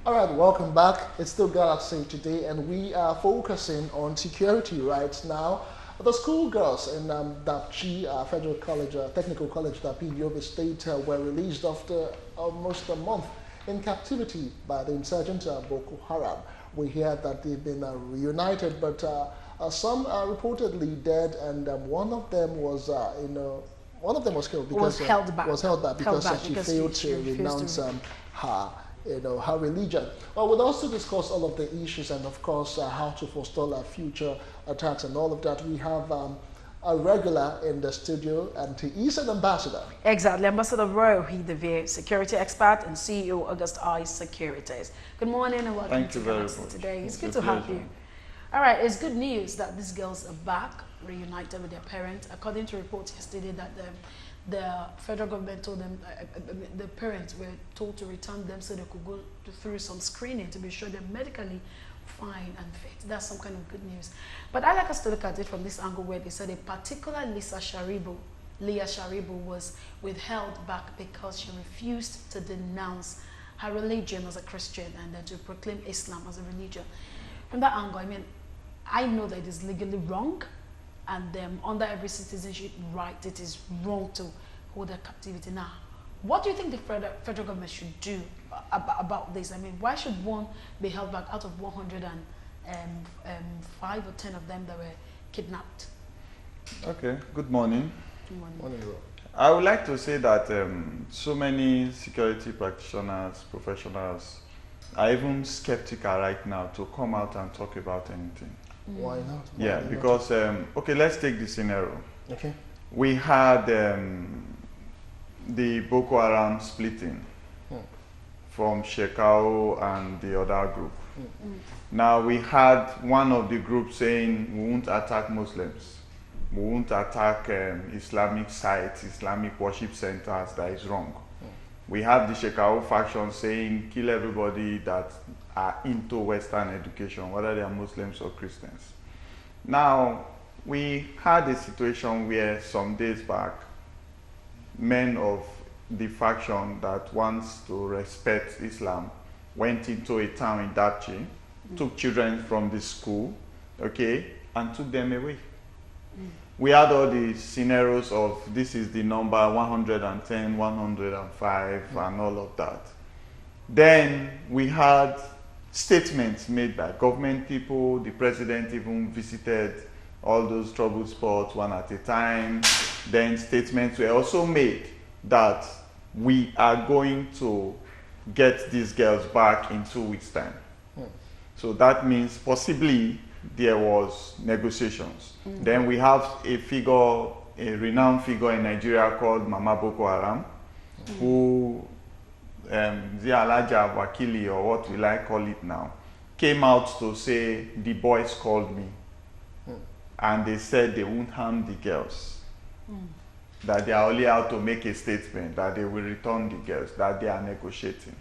All right, welcome back. It's still Galaxy today, and we are focusing on security right now. The schoolgirls in Dapchi Federal College, Technical College, Okhidievbie State, were released after almost a month in captivity by the insurgent Boko Haram. We hear that they've been reunited, but some are reportedly dead, and one of them was killed because was held back because she failed to renounce her her religion. Well, we'll also discuss all of the issues and, of course, how to forestall future attacks and all of that. We have a regular in the studio, and he is an ambassador. Exactly, Ambassador Okhidievbie, security expert and CEO, August I Securities. Good morning and welcome to Galaxy today. It's good to have you. All right, it's good news that these girls are back, reunited with their parents. According to reports yesterday that the federal government told them, the parents were told to return them so they could go through some screening to be sure they're medically fine and fit. That's some kind of good news. But I like us to look at it from this angle where they said a particular Leah Sharibu was withheld back because she refused to denounce her religion as a Christian and then to proclaim Islam as a religion. From that angle, I mean, I know that it is legally wrong, and under every citizenship right, it is wrong to hold their captivity. Now, what do you think the federal government should do about this? I mean, why should one be held back out of 105 or 10 of them that were kidnapped? Okay, good morning. Good morning. Morning, bro. I would like to say that so many security practitioners, professionals, are even skeptical right now to come out and talk about anything. Why not? Yeah, because, okay, let's take the scenario. Okay. We had the Boko Haram splitting from Shekau and the other group. Now, we had one of the groups saying, we won't attack Muslims. We won't attack Islamic sites, Islamic worship centers. That is wrong. We have the Shekau faction saying, kill everybody that are into Western education, whether they are Muslims or Christians. Now, we had a situation where some days back, men of the faction that wants to respect Islam went into a town in Dapchi, took children from the school, okay, and took them away. We had all the scenarios of this is the number 110, 105, and all of that. Then we had statements made by government people. The president even visited all those trouble spots one at a time. Then statements were also made that we are going to get these girls back in 2 weeks' time. So that means possibly there was negotiations. Then we have a figure, a renowned figure in Nigeria called Mama Boko Haram, who the Alaja Wakili, or what will I call it now, came out to say the boys called me and they said they won't harm the girls, that they are only out to make a statement, that they will return the girls, that they are negotiating.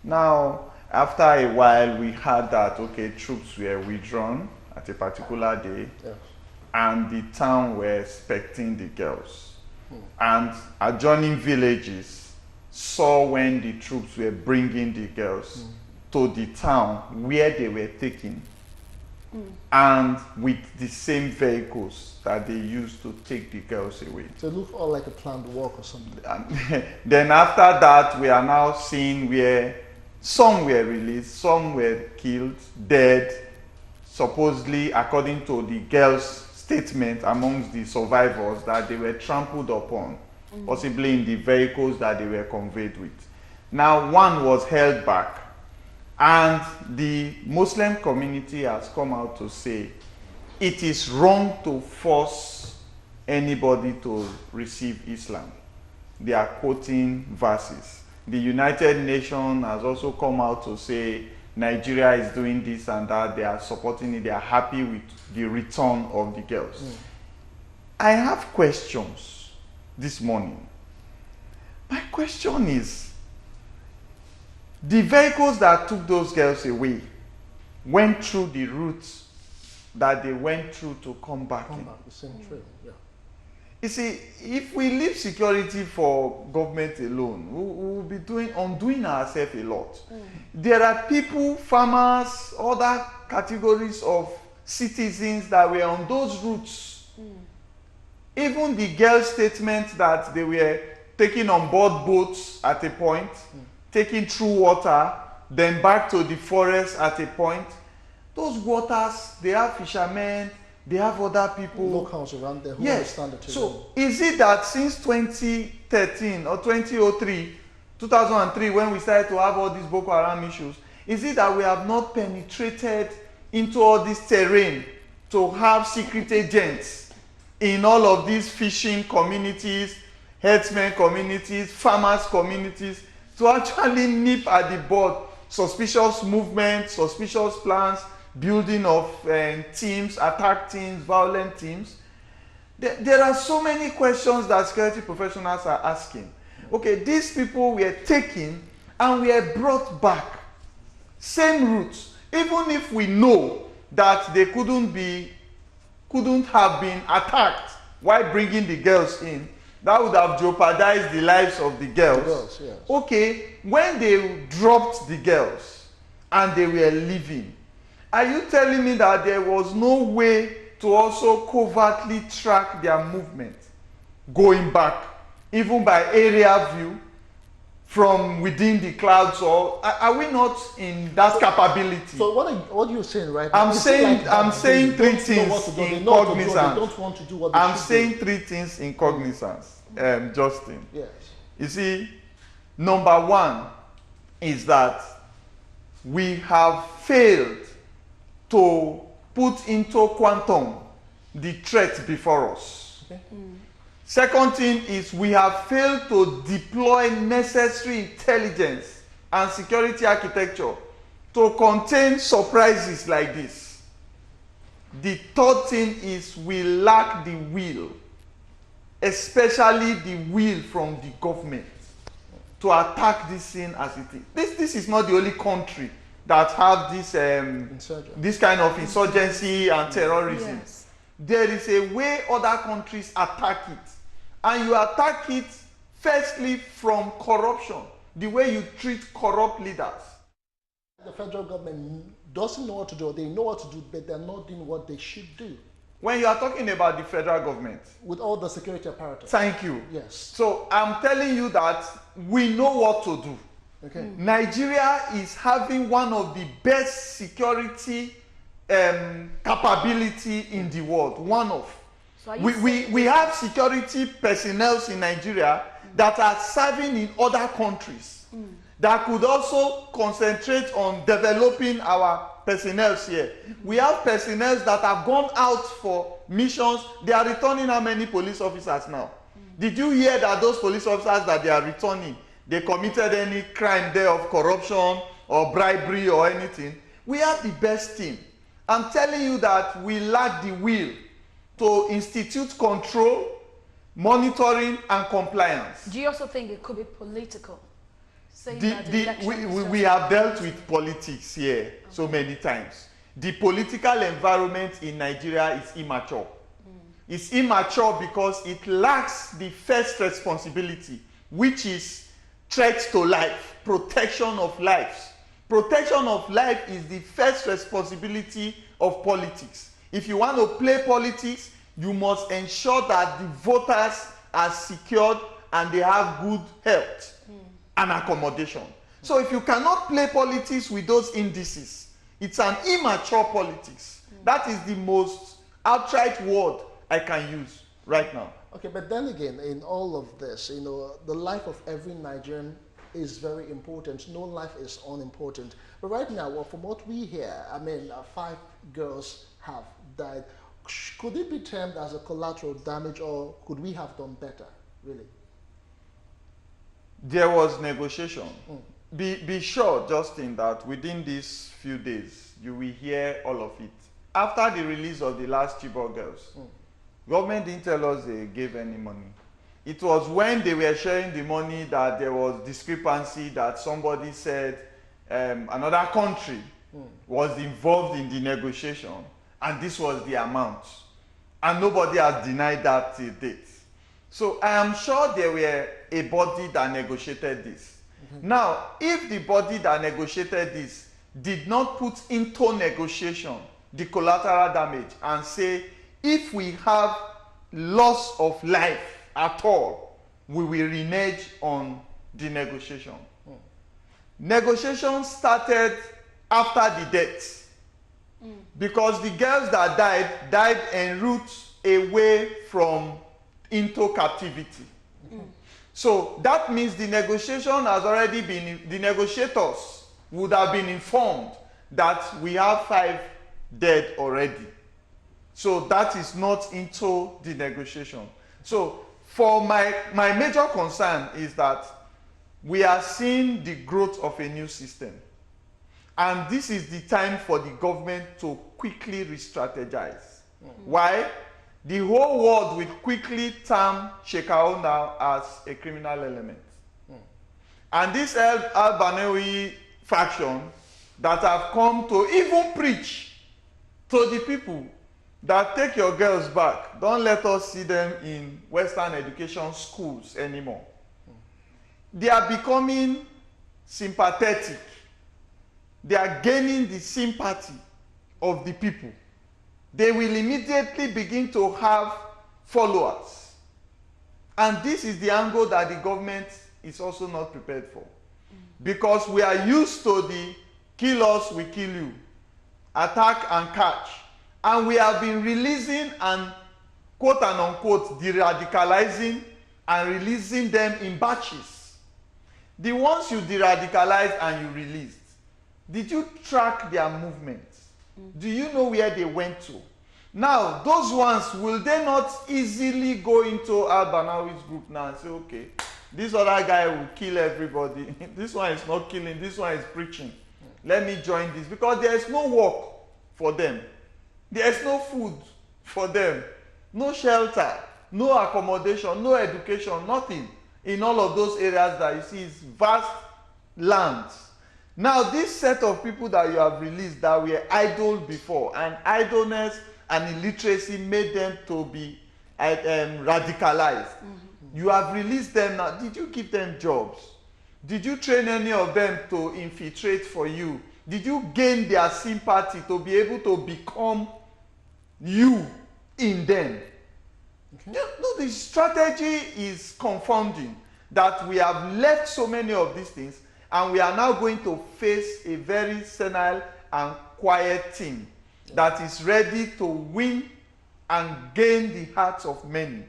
Now, after a while, we heard that, okay, troops were withdrawn at a particular day, and the town were expecting the girls. And adjoining villages saw when the troops were bringing the girls to the town where they were taken, and with the same vehicles that they used to take the girls away. So it looked all like a planned walk or something. And then after that, we are now seeing where some were released, some were killed, dead, supposedly, according to the girls' statement amongst the survivors, that they were trampled upon, possibly in the vehicles that they were conveyed with. Now, one was held back, and the Muslim community has come out to say it is wrong to force anybody to receive Islam. They are quoting verses. The United Nations has also come out to say Nigeria is doing this and that, they are supporting it, they are happy with the return of the girls. I have questions this morning. My question is, the vehicles that took those girls away went through the routes that they went through to come back in. The same trail, yeah. You see, if we leave security for government alone, we will be undoing ourselves a lot. There are people, farmers, other categories of citizens that were on those routes. Even the girls' statement that they were taking on board boats at a point, taking through water, then back to the forest at a point. Those waters, they have fishermen, they have other people. Locals around there who understand the terrain. So is it that since 2013 or 2003, when we started to have all these Boko Haram issues, is it that we have not penetrated into all this terrain to have secret agents in all of these fishing communities, herdsmen communities, farmers communities, to actually nip at the bud suspicious movements, suspicious plans, building of teams, attack teams, violent teams? There are so many questions that security professionals are asking. Okay, these people were taken and were brought back. Same routes. Even if we know that they couldn't have been attacked while bringing the girls in, that would have jeopardized the lives of the girls. Yes. Okay, when they dropped the girls and they were leaving, are you telling me that there was no way to also covertly track their movement going back, even by aerial view from within the clouds? Or are we not in that capability? So what you're saying right now? I'm saying three things in cognizance. They don't want to do what they I'm should saying do. three things in cognizance, Justin. Yes. You see, number one is that we have failed to put into quantum the threat before us. Okay. Second thing is we have failed to deploy necessary intelligence and security architecture to contain surprises like this. The third thing is we lack the will, especially the will from the government, to attack this thing as it is. This is not the only country that have this kind of insurgency and terrorism. Yes. There is a way other countries attack it. And you attack it firstly from corruption, the way you treat corrupt leaders. The federal government doesn't know what to do. They know what to do, but they're not doing what they should do. When you are talking about the federal government, with all the security apparatus. Thank you. Yes. So I'm telling you that we know what to do. Okay. Nigeria is having one of the best security capability in the world. One of. So we have security personnel in Nigeria that are serving in other countries that could also concentrate on developing our personnel here. We have personnel that have gone out for missions. They are returning how many police officers now? Did you hear that those police officers that they are returning, they committed any crime there of corruption or bribery or anything? We have the best team. I'm telling you that we lack the will to institute control, monitoring, and compliance. Do you also think it could be political? We have dealt with politics here so many times. The political environment in Nigeria is immature. It's immature because it lacks the first responsibility, which is threat to life, protection of lives. Protection of life is the first responsibility of politics. If you want to play politics, you must ensure that the voters are secured and they have good health and accommodation. So if you cannot play politics with those indices, it's an immature politics. That is the most outright word I can use right now. Okay, but then again, in all of this, you know, the life of every Nigerian is very important. No life is unimportant. But right now, well, from what we hear, I mean, 5 girls have died. Could it be termed as a collateral damage, or could we have done better, really? There was negotiation. Be sure, Justin, that within these few days, you will hear all of it. After the release of the last Chibok girls, government didn't tell us they gave any money. It was when they were sharing the money that there was discrepancy, that somebody said another country was involved in the negotiation, and this was the amount. And nobody has denied that till date. So I am sure there were a body that negotiated this. Now, if the body that negotiated this did not put into negotiation the collateral damage and say, if we have loss of life at all, we will renege on the negotiation. Negotiations started after the death. Because the girls that died en route away from into captivity. So that means the negotiation has already been, the negotiators would have been informed that we have 5 dead already. So that is not into the negotiation. So for my major concern is that we are seeing the growth of a new system. And this is the time for the government to quickly re-strategize. Why? The whole world will quickly term Shekau now as a criminal element. And this Al-Banawi faction that have come to even preach to the people that take your girls back, don't let us see them in Western education schools anymore. They are becoming sympathetic. They are gaining the sympathy of the people. They will immediately begin to have followers. And this is the angle that the government is also not prepared for. Because we are used to the kill us, we kill you, attack and catch. And we have been releasing and quote and unquote de-radicalizing and releasing them in batches. The ones you de-radicalized and you released, did you track their movements? Do you know where they went to? Now, those ones, will they not easily go into Al-Banawi's group now and say, okay, this other guy will kill everybody. This one is not killing, this one is preaching. Let me join this. Because there is no work for them. There is no food for them. No shelter, no accommodation, no education, nothing in all of those areas that you see is vast lands. Now, this set of people that you have released that were idle before, and idleness and illiteracy made them to be radicalized. You have released them now. Did you give them jobs? Did you train any of them to infiltrate for you? Did you gain their sympathy to be able to become you in them? Okay. No, the strategy is confounding that we have left so many of these things and we are now going to face a very senile and quiet team that is ready to win and gain the hearts of many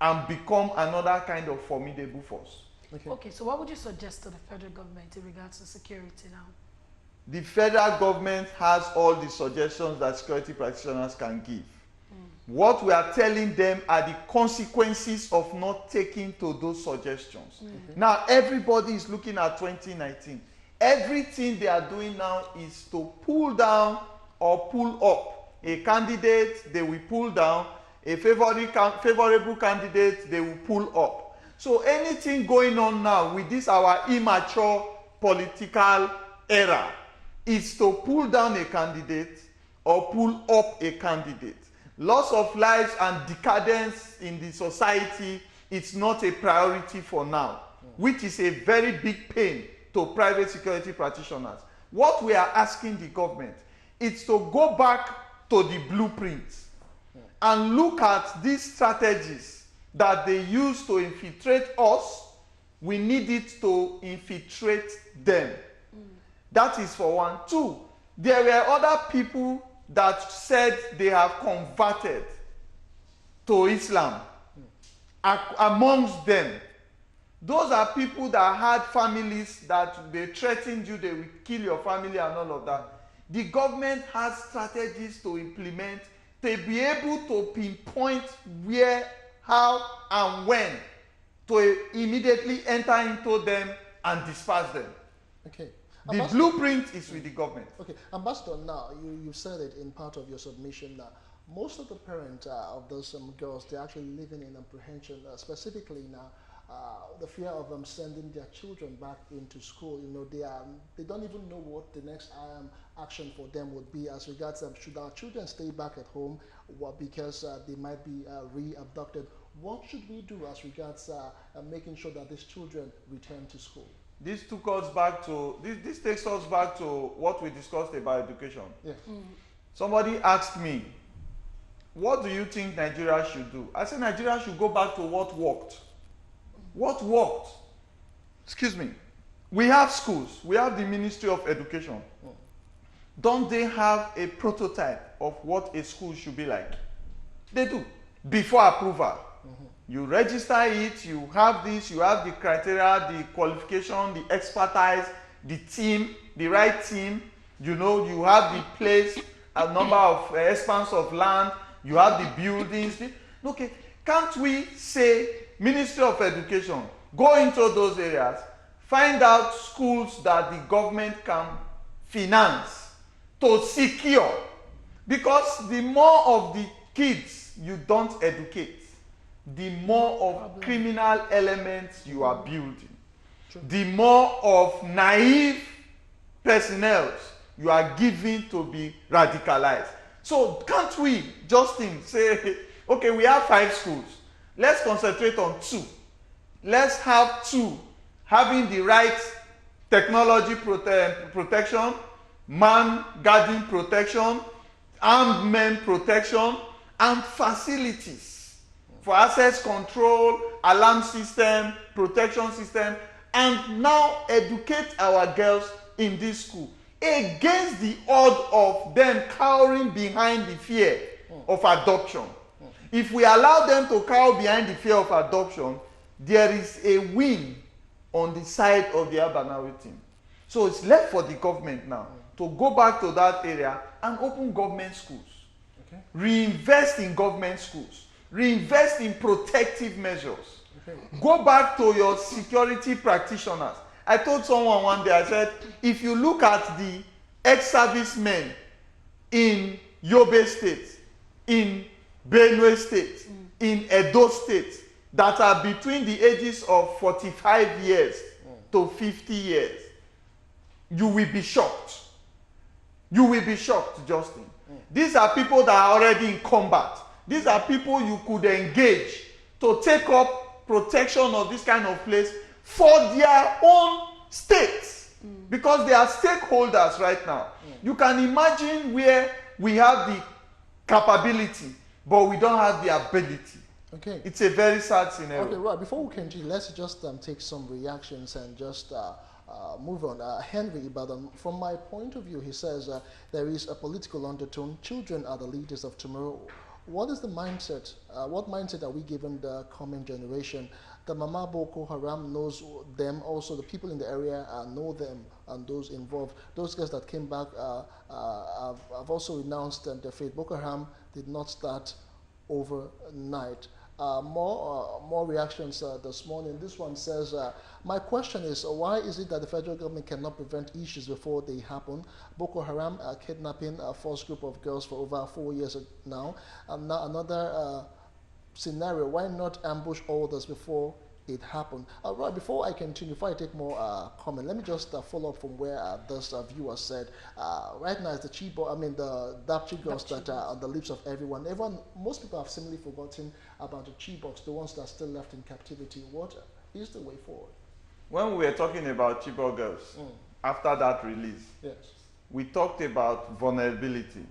and become another kind of formidable force. Okay, so what would you suggest to the federal government in regards to security now? The federal government has all the suggestions that security practitioners can give. What we are telling them are the consequences of not taking to those suggestions. Now, everybody is looking at 2019. Everything they are doing now is to pull down or pull up. A candidate, they will pull down. A favorable candidate, they will pull up. So anything going on now with this our immature political era is to pull down a candidate or pull up a candidate. Loss of lives and decadence in the society, it's not a priority for now, which is a very big pain to private security practitioners. What we are asking the government is to go back to the blueprints and look at these strategies that they use to infiltrate us. We need it to infiltrate them. That is for one. Two, there were other people that said they have converted to Islam. Amongst them, those are people that had families that they threatened you, they will kill your family and all of that. The government has strategies to implement to be able to pinpoint where, how, and when to immediately enter into them and disperse them. Okay. The blueprint is with the government. Okay, Ambassador, now you said it in part of your submission that most of the parents of those girls, they're actually living in apprehension, specifically now the fear of them sending their children back into school. You know, they don't even know what the next action for them would be as regards them. Should our children stay back at home because they might be re-abducted? What should we do as regards making sure that these children return to school? This took us back to, this takes us back to what we discussed about education. Yes. Somebody asked me, what do you think Nigeria should do? I said Nigeria should go back to what worked. What worked? Excuse me. We have schools. We have the Ministry of Education. Don't they have a prototype of what a school should be like? They do. Before approval. You register it, you have this, you have the criteria, the qualification, the expertise, the team, the right team. You know, you have the place, a number of expanse of land, you have the buildings. Okay, can't we say, Ministry of Education, go into those areas, find out schools that the government can finance to secure? Because the more of the kids you don't educate, the more of criminal elements you are building. True. The more of naive personnel you are giving to be radicalized. So can't we, Justin, say, okay, we have 5 schools. Let's concentrate on 2. Let's have 2 having the right technology protection, man guarding protection, armed men protection, and facilities for access control, alarm system, protection system, and now educate our girls in this school against the odds of them cowering behind the fear of adoption. If we allow them to cower behind the fear of adoption, there is a win on the side of the Abanawi team. So it's left for the government now to go back to that area and open government schools. Okay. Reinvest in government schools. Reinvest in protective measures. Okay. Go back to your security practitioners. I told someone one day, I said, if you look at the ex-servicemen in Yobe State, in Benue State, in Edo State, that are between the ages of 45 years to 50 years, you will be shocked. You will be shocked, Justin. These are people that are already in combat. These are people you could engage to take up protection of this kind of place for their own states. Because they are stakeholders right now. You can imagine where we have the capability, but we don't have the ability. Okay. It's a very sad scenario. Okay, right. Before we continue, let's just take some reactions and just move on. Henry Ibadan, from my point of view, he says there is a political undertone. Children are the leaders of tomorrow. What is the mindset? What mindset are we giving the coming generation? The Mama Boko Haram knows them. Also, the people in the area know them and those involved. Those guys that came back have also renounced their faith. Boko Haram did not start overnight. More reactions this morning. This one says, my question is, why is it that the federal government cannot prevent issues before they happen? Boko Haram kidnapping a forced group of girls for over 4 years now. Now another scenario, why not ambush all this before it happened? Right, before I continue, before I take more comment, let me just follow up from where this viewer said. Right now, it's the the Dapchi girls that are on the lips of everyone. Most people have seemingly forgotten about the Chiboks, the ones that are still left in captivity. What is the way forward? When we were talking about Chibok girls, after that release, yes, we talked about vulnerability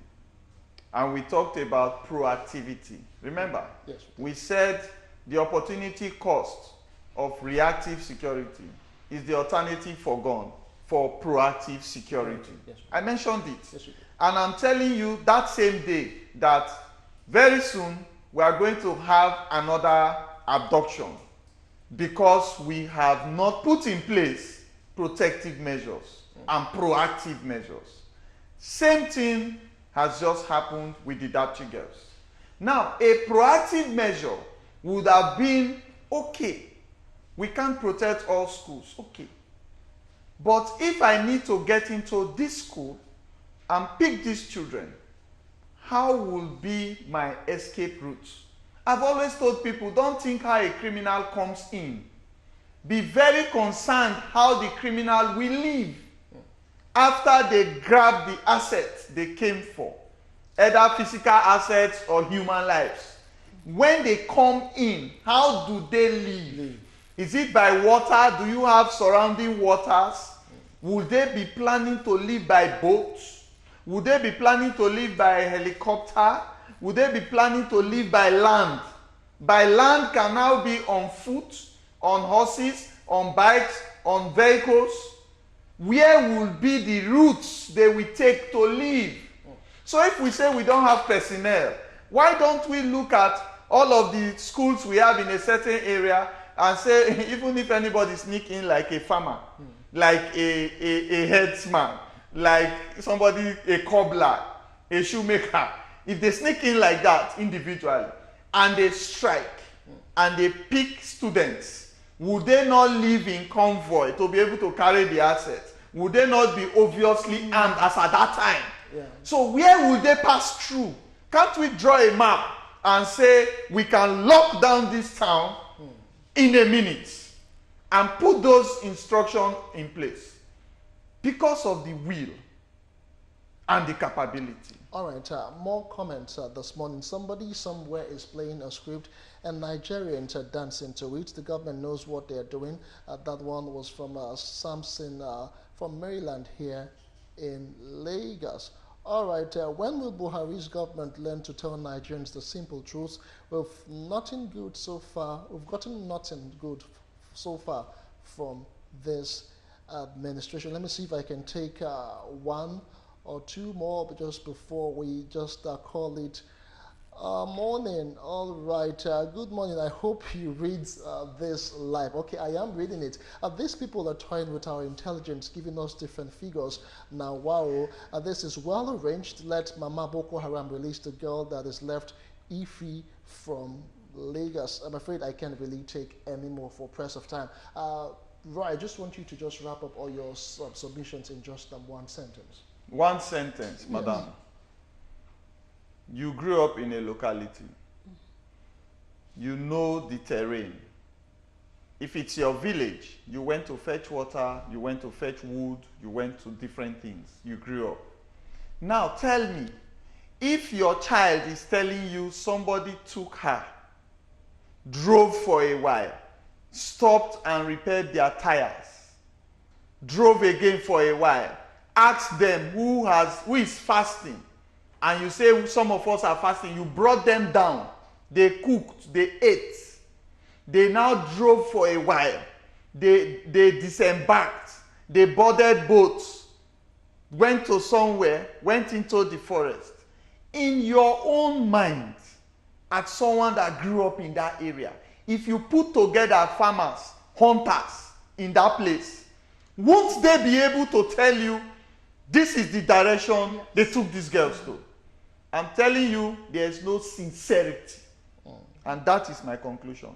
and we talked about proactivity. Remember, yes, we said the opportunity cost of reactive security is the alternative for proactive security. Yes, I mentioned it. Yes, and I'm telling you that same day that very soon we are going to have another abduction because we have not put in place protective measures and proactive measures. Same thing has just happened with the Dapchi girls. Now, a proactive measure would have been, okay, we can't protect all schools, okay. But if I need to get into this school and pick these children, how will be my escape route? I've always told people, don't think how a criminal comes in. Be very concerned how the criminal will leave after they grab the assets they came for, either physical assets or human lives. When they come in, how do they live? Is it by water? Do you have surrounding waters? Would they be planning to live by boats? Would they be planning to live by helicopter? Would they be planning to live by land? By land can now be on foot, on horses, on bikes, on vehicles. Where will be the routes they will take to live? So if we say we don't have personnel, why don't we look at all of the schools we have in a certain area and say, even if anybody sneak in like a farmer, like a headsman, like somebody, a cobbler, a shoemaker, if they sneak in like that individually and they strike and they pick students, would they not live in convoy to be able to carry the assets? Would they not be obviously armed as at that time? Yeah. So where would they pass through? Can't we draw a map and say we can lock down this town in a minute and put those instructions in place? Because of the will and the capability. All right, more comments this morning. Somebody somewhere is playing a script and Nigerians are dancing to it. The government knows what they're doing. That one was from Samson from Maryland here in Lagos. All right, when will Buhari's government learn to tell Nigerians the simple truth? We've nothing good so far. We've gotten nothing good so far from this administration. Let me see if I can take one or two more just before we just call it morning. All right, good morning. I hope you read this live. Okay, I am reading it. These people are toying with our intelligence, giving us different figures. Now, wow, this is well arranged. Let Mama Boko Haram release the girl that is left Ife from Lagos. I'm afraid I can't really take any more for press of time. Roy, I just want you to just wrap up all your submissions in just one sentence. One sentence, madam. You grew up in a locality. You know the terrain. If it's your village, you went to fetch water, you went to fetch wood, you went to different things. You grew up. Now tell me, if your child is telling you somebody took her, drove for a while, stopped and repaired their tires, drove again for a while, asked them who is fasting, and you say some of us are fasting, you brought them down, they cooked, they ate, they now drove for a while, they disembarked, they boarded boats, went to somewhere, went into the forest. In your own mind, as someone that grew up in that area, if you put together farmers, hunters in that place, won't they be able to tell you this is the direction they took these girls to? I'm telling you, there is no sincerity. And that is my conclusion.